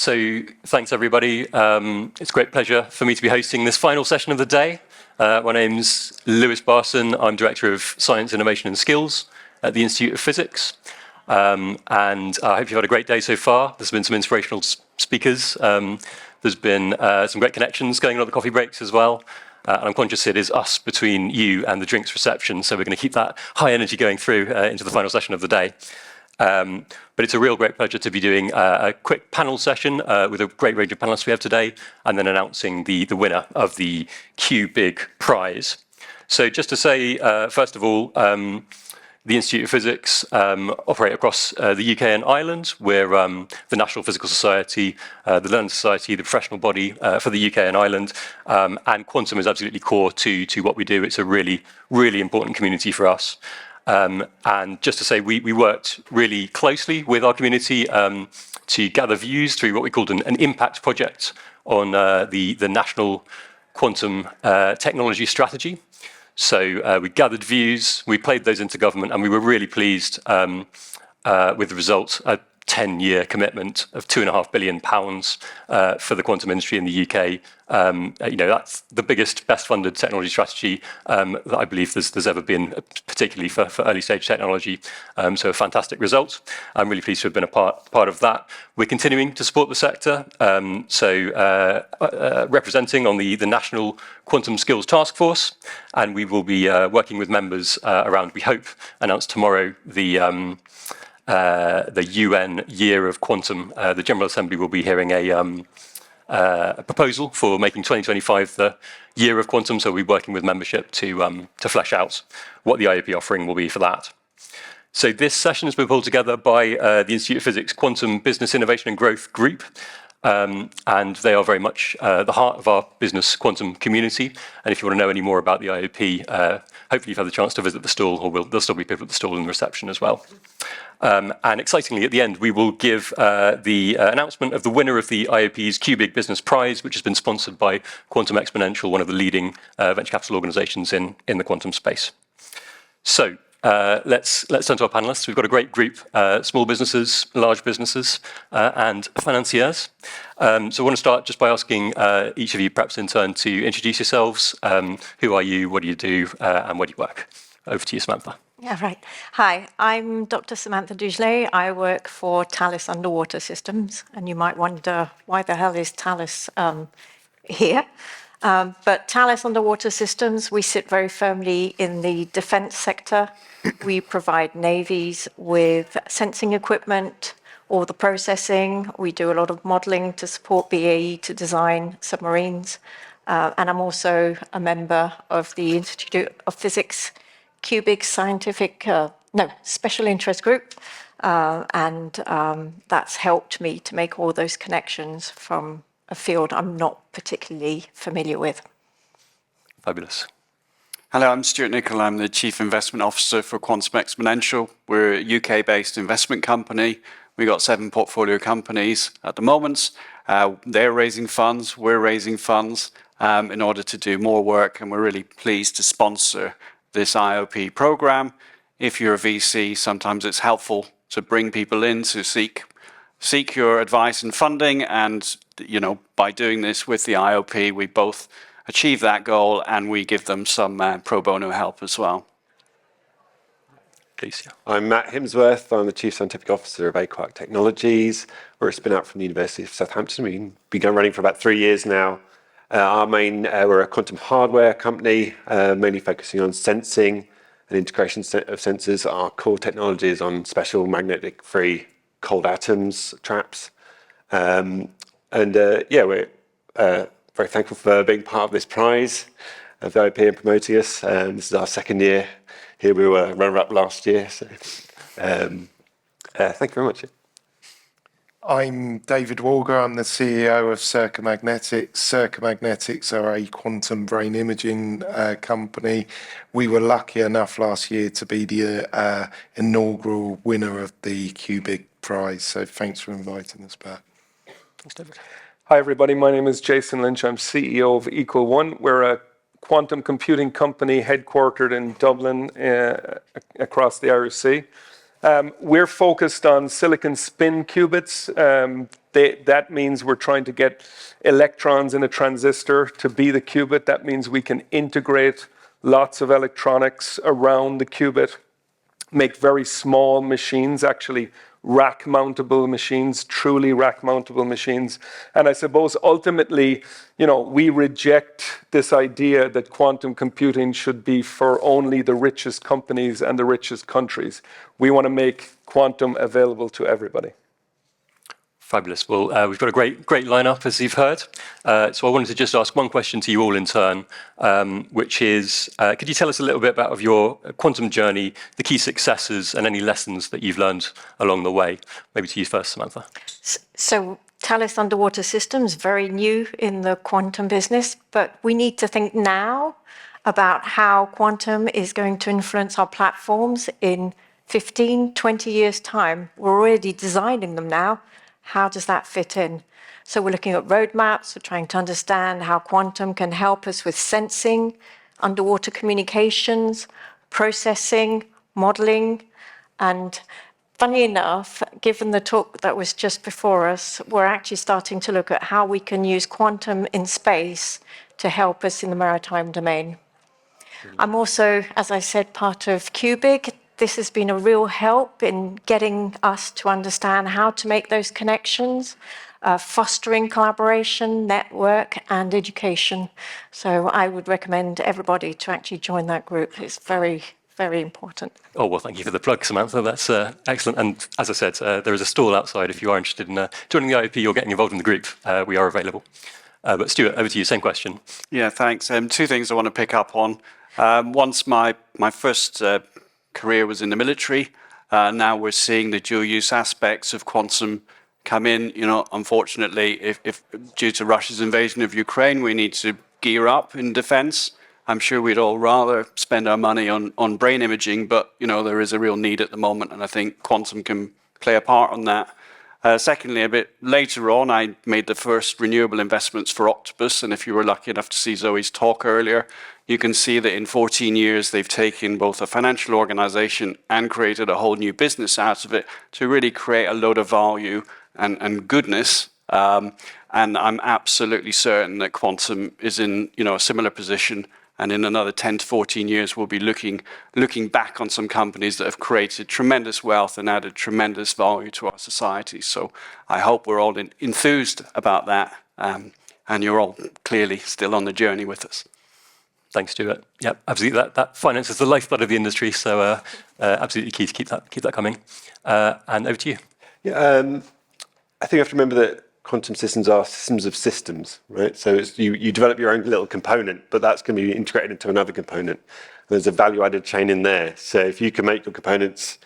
So thanks, everybody. It's a great pleasure for me to be hosting this final session of the day. My name's Lewis Barson. I'm Director of Science, Innovation and Skills at the Institute of Physics. And I hope you've had a great day so far. There's been some inspirational speakers. There's been some great connections going on at the coffee breaks as well. And I'm conscious it is us between you and the drinks reception, so we're going to keep that high energy going through into the final session of the day. But it's a real great pleasure to be doing a quick panel session with a great range of panelists we have today, and then announcing the winner of the QBiG Prize. So just to say, first of all, the Institute of Physics operate across the UK and Ireland. We're the National Physical Society, the Learning Society, the professional body for the UK and Ireland, and quantum is absolutely core to what we do. It's a really, really important community for us. And just to say, we worked really closely with our community to gather views through what we called an impact project on the National Quantum Technology Strategy. So we gathered views, we played those into government, and we were really pleased with the result. A 10-year commitment of £2.5 billion for the quantum industry in the UK. That's the biggest, best-funded technology strategy that I believe there's ever been, particularly for early-stage technology. So a fantastic result. I'm really pleased to have been a part of that. We're continuing to support the sector. Representing on the National Quantum Skills Task Force, and we will be working with members around, we hope, announce tomorrow, the UN Year of Quantum. The General Assembly will be hearing a proposal for making 2025 the Year of Quantum, so we'll be working with membership to flesh out what the IoP offering will be for that. So this session has been pulled together by the Institute of Physics Quantum Business Innovation and Growth Group, and they are very much the heart of our business quantum community. And if you want to know any more about the IoP, hopefully you've had the chance to visit the stall, or there'll still be people at the stall in the reception as well. And excitingly, at the end, we will give the announcement of the winner of the IoP's QBiG Business Prize, which has been sponsored by Quantum Exponential, one of the leading venture capital organizations in the quantum space. So let's turn to our panelists. We've got a great group, small businesses, large businesses, and financiers. So I want to start just by asking each of you, perhaps in turn, to introduce yourselves. Who are you, what do you do, and where do you work? Over to you, Samantha. Yeah, right. Hi, I'm Dr. Samantha Dugelet. I work for Thales Underwater Systems, and you might wonder, why the hell is Thales here? But Thales Underwater Systems, we sit very firmly in the defense sector. We provide navies with sensing equipment, all the processing. We do a lot of modeling to support BAE to design submarines. And I'm also a member of the Institute of Physics QBiG Special Interest Group. And that's helped me to make all those connections from a field I'm not particularly familiar with. Fabulous. Hello, I'm Stuart Nicol. I'm the Chief Investment Officer for Quantum Exponential. We're a UK-based investment company. We've got 7 portfolio companies at the moment. They're raising funds, we're raising funds in order to do more work, and we're really pleased to sponsor this IoP program. If you're a VC, sometimes it's helpful to bring people in to seek your advice and funding, and by doing this with the IoP, we both achieve that goal and we give them some pro bono help as well. Please, yeah. I'm Matt Himsworth. I'm the Chief Scientific Officer of AQuark Technologies. We're a spin out from the University of Southampton. We've been running for about 3 years now. We're a quantum hardware company, mainly focusing on sensing and integration of sensors. Our core technology is on special magnetic-free cold atoms traps. We're very thankful for being part of this prize of the IoP and promoting us. This is our 2nd year here. We were runner-up last year. So, thank you very much. I'm David Walger. I'm the CEO of Circa Magnetics. Circa Magnetics are a quantum brain imaging company. We were lucky enough last year to be the inaugural winner of the QBiG Prize. So thanks for inviting us back. Thanks, David. Hi, everybody. My name is Jason Lynch. I'm CEO of Equal One. We're a quantum computing company headquartered in Dublin across the Irish Sea. We're focused on silicon spin qubits. That means we're trying to get electrons in a transistor to be the qubit. That means we can integrate lots of electronics around the qubit, make very small machines, actually rack-mountable machines, truly rack-mountable machines. And I suppose ultimately, we reject this idea that quantum computing should be for only the richest companies and the richest countries. We want to make quantum available to everybody. Fabulous. Well, we've got a great lineup, as you've heard. So I wanted to just ask one question to you all in turn, which is, could you tell us a little bit about your quantum journey, the key successes, and any lessons that you've learned along the way? Maybe to you first, Samantha. So Thales Underwater Systems, very new in the quantum business, but we need to think now about how quantum is going to influence our platforms in 15, 20 years' time. We're already designing them now. How does that fit in? So we're looking at roadmaps, we're trying to understand how quantum can help us with sensing, underwater communications, processing, modeling. And funny enough, given the talk that was just before us, we're actually starting to look at how we can use quantum in space to help us in the maritime domain. I'm also, as I said, part of QBiG. This has been a real help in getting us to understand how to make those connections, fostering collaboration, network, and education. So I would recommend everybody to actually join that group. It's very, very important. Oh, well, thank you for the plug, Samantha. That's excellent. And as I said, there is a stall outside if you are interested in joining the IoP or getting involved in the group. We are available. But Stuart, over to you, same question. Yeah, thanks. Two things I want to pick up on. Once my first career was in the military. Now we're seeing the dual use aspects of quantum come in. Unfortunately, if due to Russia's invasion of Ukraine, we need to gear up in defense. I'm sure we'd all rather spend our money on brain imaging, but there is a real need at the moment, and I think quantum can play a part on that. Secondly, a bit later on, I made the first renewable investments for Octopus, and if you were lucky enough to see Zoe's talk earlier, you can see that in 14 years they've taken both a financial organization and created a whole new business out of it to really create a load of value and goodness. And I'm absolutely certain that quantum is in a similar position. And in another 10 to 14 years, we'll be looking back on some companies that have created tremendous wealth and added tremendous value to our society. So I hope we're all enthused about that, and you're all clearly still on the journey with us. Thanks, Stuart. Yeah, absolutely. That finance is the lifeblood of the industry, so absolutely key to keep that coming. And over to you. Yeah, I think you have to remember that quantum systems are systems of systems, right? So you develop your own little component, but that's going to be integrated into another component. There's a value-added chain in there. So if you can make your components,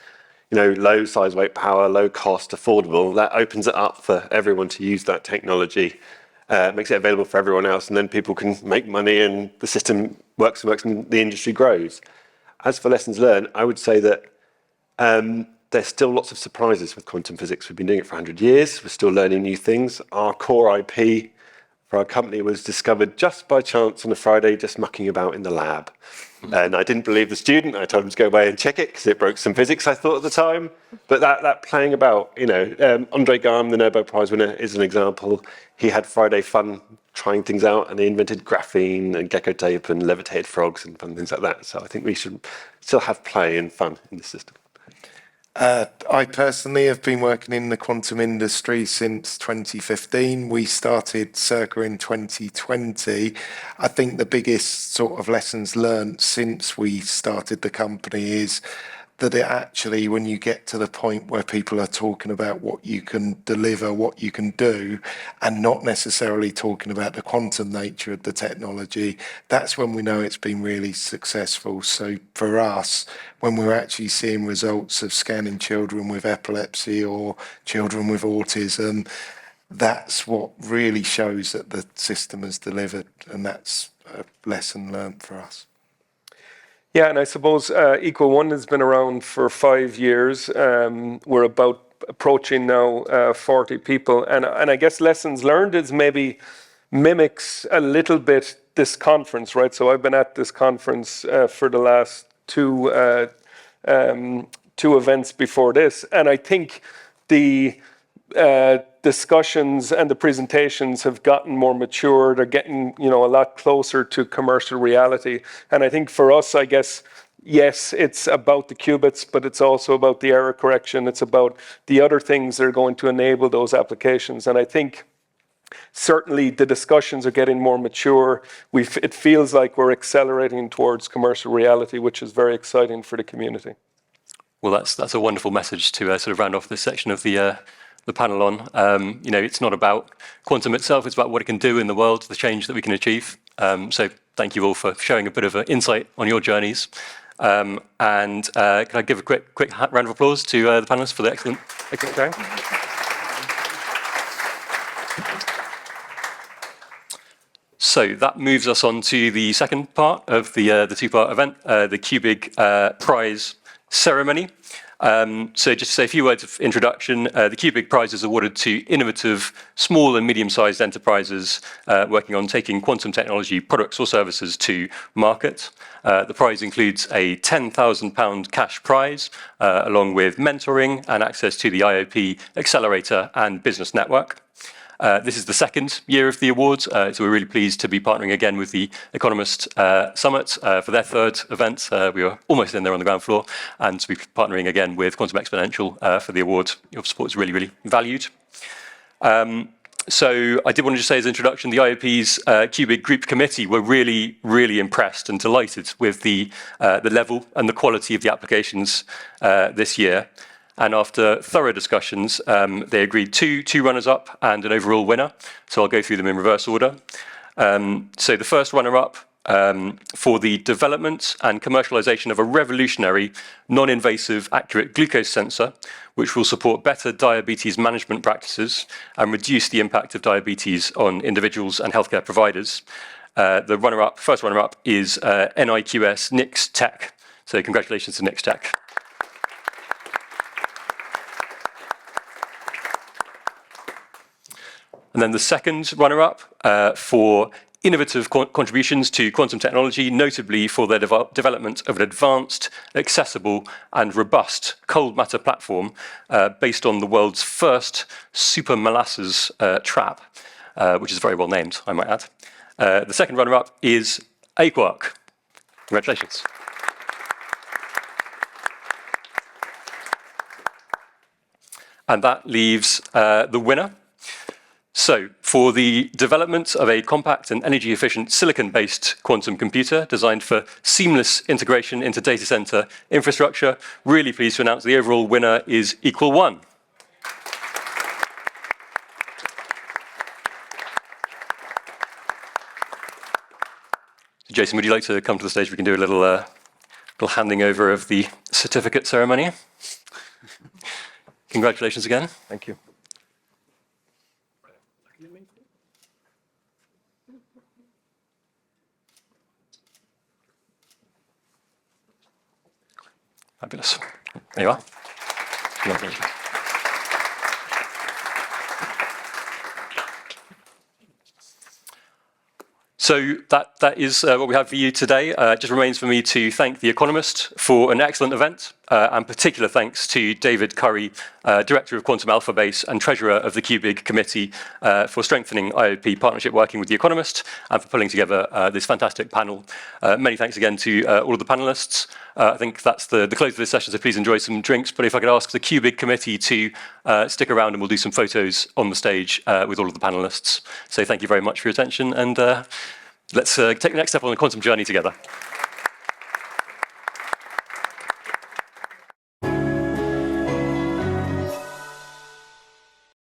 low size, weight, power, low cost, affordable, that opens it up for everyone to use that technology. Makes it available for everyone else, and then people can make money, and the system works and the industry grows. As for lessons learned, I would say that there's still lots of surprises with quantum physics. We've been doing it for 100 years. We're still learning new things. Our core IP for our company was discovered just by chance on a Friday, just mucking about in the lab. And I didn't believe the student. I told him to go away and check it because it broke some physics, I thought at the time. But that playing about, Andre Garm, the Nobel Prize winner, is an example. He had Friday fun trying things out, and he invented graphene and gecko tape and levitated frogs and fun things like that. So I think we should still have play and fun in the system. I personally have been working in the quantum industry since 2015. We started circa in 2020. I think the biggest sort of lessons learned since we started the company is that it actually, when you get to the point where people are talking about what you can deliver, what you can do, and not necessarily talking about the quantum nature of the technology, that's when we know it's been really successful. So for us, when we're actually seeing results of scanning children with epilepsy or children with autism, that's what really shows that the system has delivered, and that's a lesson learned for us. Yeah, and I suppose Equal One has been around for 5 years. We're about approaching now 40 people. And I guess lessons learned is maybe mimics a little bit this conference, right? So I've been at this conference for the last two events before this. And I think the discussions and the presentations have gotten more mature. They're getting, a lot closer to commercial reality. And I think for us, I guess, yes, it's about the qubits, but it's also about the error correction. It's about the other things that are going to enable those applications. And I think certainly the discussions are getting more mature. It feels like we're accelerating towards commercial reality, which is very exciting for the community. Well, that's a wonderful message to sort of round off this section of the panel on. It's not about quantum itself, it's about what it can do in the world, the change that we can achieve. So thank you all for sharing a bit of an insight on your journeys. Can I give a quick round of applause to the panelists for the excellent time? So that moves us on to the second part of the two-part event, the QBiG Prize ceremony. So just to say a few words of introduction, the QBiG Prize is awarded to innovative small and medium-sized enterprises working on taking quantum technology products or services to market. The prize includes a £10,000 cash prize, along with mentoring and access to the IoP Accelerator and Business Network. This is the second year of the awards, so we're really pleased to be partnering again with the Economist Summit for their third event. We were almost in there on the ground floor, and to be partnering again with Quantum Exponential for the award. Your support is really, really valued. So I did want to just say as an introduction, the IoP's QBiG Group Committee were really, really impressed and delighted with the level and the quality of the applications this year. And after thorough discussions, they agreed two runners-up and an overall winner. So I'll go through them in reverse order. So the first runner-up for the development and commercialization of a revolutionary, non-invasive, accurate glucose sensor, which will support better diabetes management practices and reduce the impact of diabetes on individuals and healthcare providers. The first runner-up is NIQS Nix Tech. So congratulations to Nix Tech. And then the second runner-up for innovative contributions to quantum technology, notably for their development of an advanced, accessible, and robust cold matter platform based on the world's first super molasses trap, which is very well named, I might add. The second runner-up is IoP. Congratulations. And that leaves the winner. So, for the development of a compact and energy-efficient silicon-based quantum computer designed for seamless integration into data center infrastructure, really pleased to announce the overall winner is =1. Jason, would you like to come to the stage? We can do a little handing over of the certificate ceremony. Congratulations again. Thank you. Fabulous. There you are. So that is what we have for you today. It just remains for me to thank The Economist for an excellent event, and particular thanks to David Curry, Director of Quantum Alpha Base and Treasurer of the QBiG Committee, for strengthening IoP partnership working with The Economist and for pulling together this fantastic panel. Many thanks again to all of the panelists. I think that's the close of this session, so please enjoy some drinks. But if I could ask the QBiG Committee to stick around, and we'll do some photos on the stage with all of the panelists. So thank you very much for your attention, and let's take the next step on the quantum journey together.